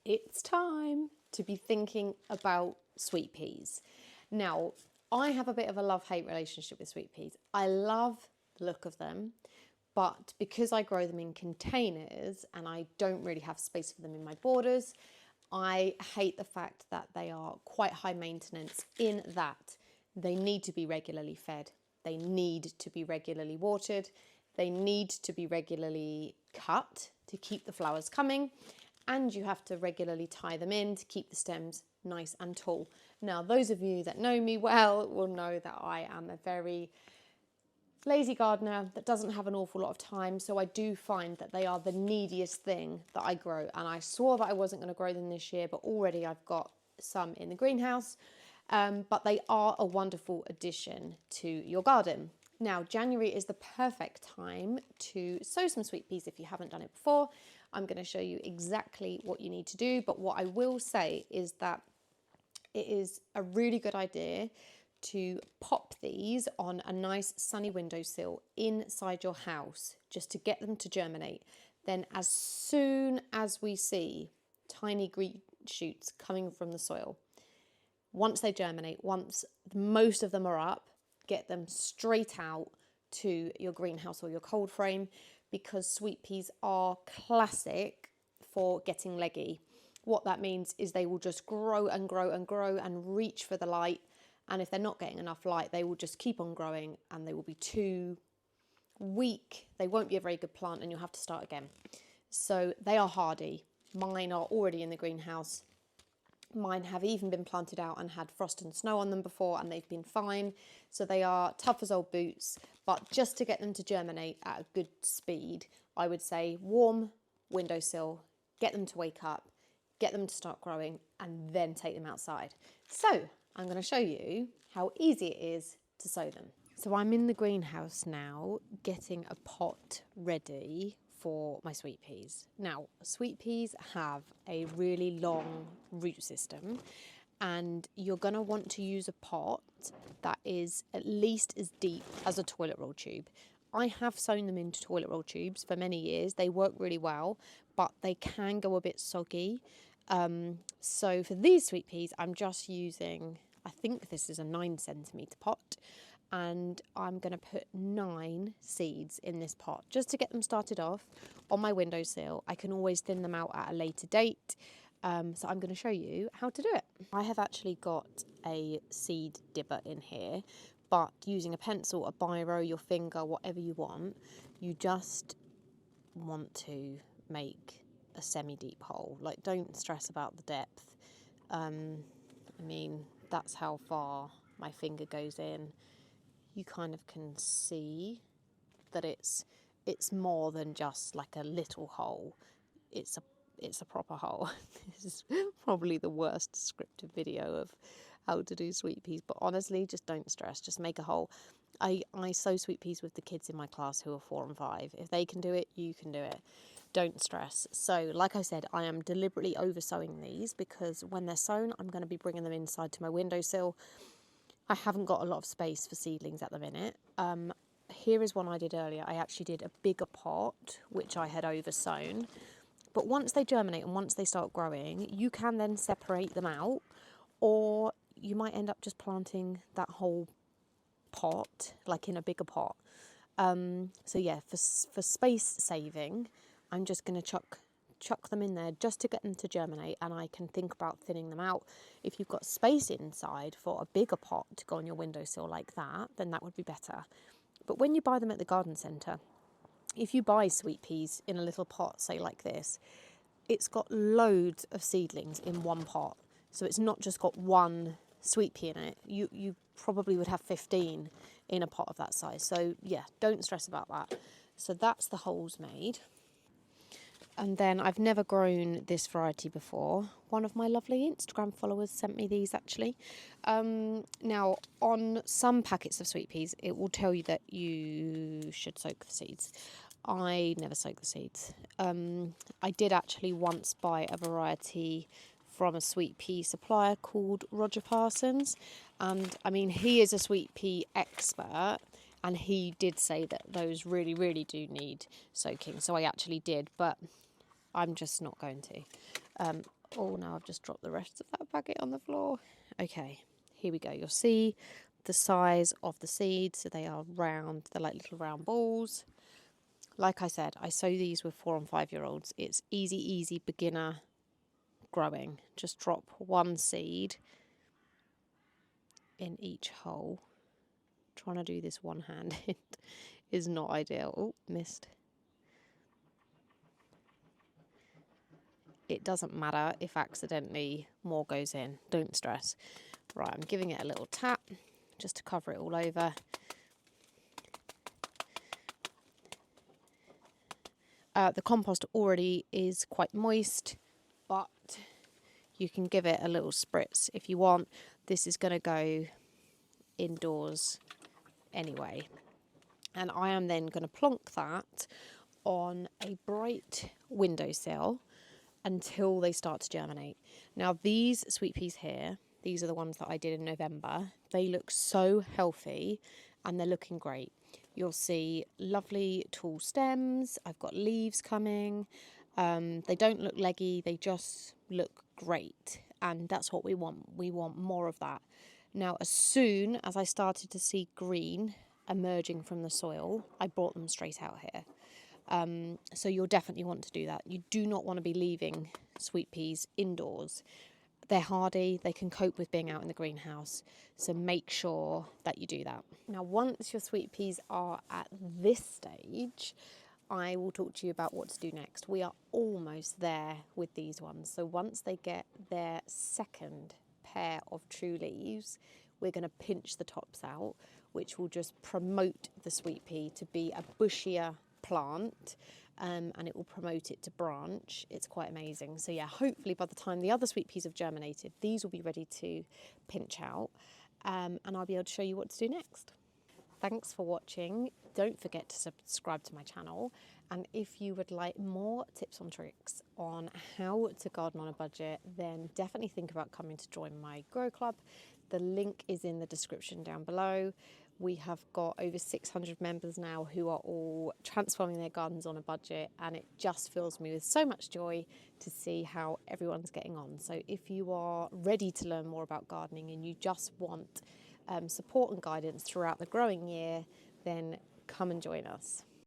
it's time to be thinking about sweet peas. Now, I have a bit of a love-hate relationship with sweet peas. I love the look of them, but because I grow them in containers and I don't really have space for them in my borders, I hate the fact that they are quite high maintenance in that they need to be regularly fed. They need to be regularly watered. They need to be regularly cut to keep the flowers coming. And you have to regularly tie them in to keep the stems nice and tall. Now, those of you that know me well will know that I am a very lazy gardener that doesn't have an awful lot of time, so I do find that they are the neediest thing that I grow. And I swore that I wasn't going to grow them this year, but already I've got some in the greenhouse. But they are a wonderful addition to your garden. Now, January is the perfect time to sow some sweet peas if you haven't done it before. I'm going to show you exactly what you need to do, but what I will say is that it is a really good idea to pop these on a nice sunny windowsill inside your house just to get them to germinate. Then as soon as we see tiny green shoots coming from the soil, once they germinate, once most of them are up, get them straight out to your greenhouse or your cold frame, because sweet peas are classic for getting leggy. What that means is they will just grow and grow and grow and reach for the light. And if they're not getting enough light, they will just keep on growing and they will be too weak. They won't be a very good plant and you'll have to start again. So they are hardy. Mine are already in the greenhouse. Mine have even been planted out and had frost and snow on them before and they've been fine. So they are tough as old boots, but just to get them to germinate at a good speed, I would say warm windowsill, get them to wake up, get them to start growing and then take them outside. So I'm going to show you how easy it is to sow them. So I'm in the greenhouse now getting a pot ready for my sweet peas. Now, sweet peas have a really long root system and you're going to want to use a pot that is at least as deep as a toilet roll tube. I have sown them into toilet roll tubes for many years. They work really well, but they can go a bit soggy. So for these sweet peas, I'm just using, I think this is a 9cm pot. And I'm going to put 9 seeds in this pot just to get them started off on my windowsill. I can always thin them out at a later date. So I'm going to show you how to do it. I have actually got a seed dibber in here, but using a pencil, a biro, your finger, whatever you want, you just want to make a semi-deep hole. Like, don't stress about the depth. I mean, that's how far my finger goes in. You kind of can see that it's more than just like a little hole. It's a proper hole. This is probably the worst descriptive video of how to do sweet peas, but honestly, just don't stress. Just make a hole. I sow sweet peas with the kids in my class who are 4 and 5. If they can do it, you can do it. Don't stress. So, like I said, I am deliberately over sowing these because when they're sown, I'm going to be bringing them inside to my windowsill. I haven't got a lot of space for seedlings at the minute. Here is one I did earlier. I actually did a bigger pot, which I had oversown. But once they germinate and once they start growing, you can then separate them out, or you might end up just planting that whole pot, like in a bigger pot. So yeah, for space saving, I'm just going to chuck them in there just to get them to germinate, and I can think about thinning them out. If you've got space inside for a bigger pot to go on your windowsill like that, then that would be better. But when you buy them at the garden centre, if you buy sweet peas in a little pot, say like this, it's got loads of seedlings in one pot. So it's not just got one sweet pea in it. You probably would have 15 in a pot of that size. So yeah, don't stress about that. So that's the holes made. And then I've never grown this variety before. One of my lovely Instagram followers sent me these actually. Now, on some packets of sweet peas, it will tell you that you should soak the seeds. I never soak the seeds. I did actually once buy a variety from a sweet pea supplier called Roger Parsons. And I mean, he is a sweet pea expert. And he did say that those really, really do need soaking. So I actually did, but I'm just not going to. Oh, now I've just dropped the rest of that packet on the floor. Okay, here we go. You'll see the size of the seeds. So they are round, they're like little round balls. Like I said, I sow these with 4 and 5 year olds. It's easy beginner growing. Just drop one seed in each hole. Trying to do this one-handed is not ideal. Oh, missed. It doesn't matter if accidentally more goes in. Don't stress. Right, I'm giving it a little tap just to cover it all over. The compost already is quite moist, but you can give it a little spritz if you want. This is going to go indoors anyway. And I am then going to plonk that on a bright windowsill until they start to germinate. Now these sweet peas here, these are the ones that I did in November. They look so healthy and they're looking great. You'll see lovely tall stems. I've got leaves coming. They don't look leggy, they just look great. And that's what we want. We want more of that. Now, as soon as I started to see green emerging from the soil, I brought them straight out here. So you'll definitely want to do that. You do not want to be leaving sweet peas indoors. They're hardy, they can cope with being out in the greenhouse, so make sure that you do that. Now, once your sweet peas are at this stage, I will talk to you about what to do next. We are almost there with these ones. So once they get their second pair of true leaves, we're going to pinch the tops out, which will just promote the sweet pea to be a bushier plant, and it will promote it to branch. It's quite amazing. So yeah, hopefully by the time the other sweet peas have germinated, these will be ready to pinch out, and I'll be able to show you what to do next. Thanks for watching. Don't forget to subscribe to my channel, and if you would like more tips and tricks on how to garden on a budget, then definitely think about coming to join my Grow Club. The link is in the description down below. We have got over 600 members now who are all transforming their gardens on a budget, and it just fills me with so much joy to see how everyone's getting on. So if you are ready to learn more about gardening and you just want support and guidance throughout the growing year, then come and join us.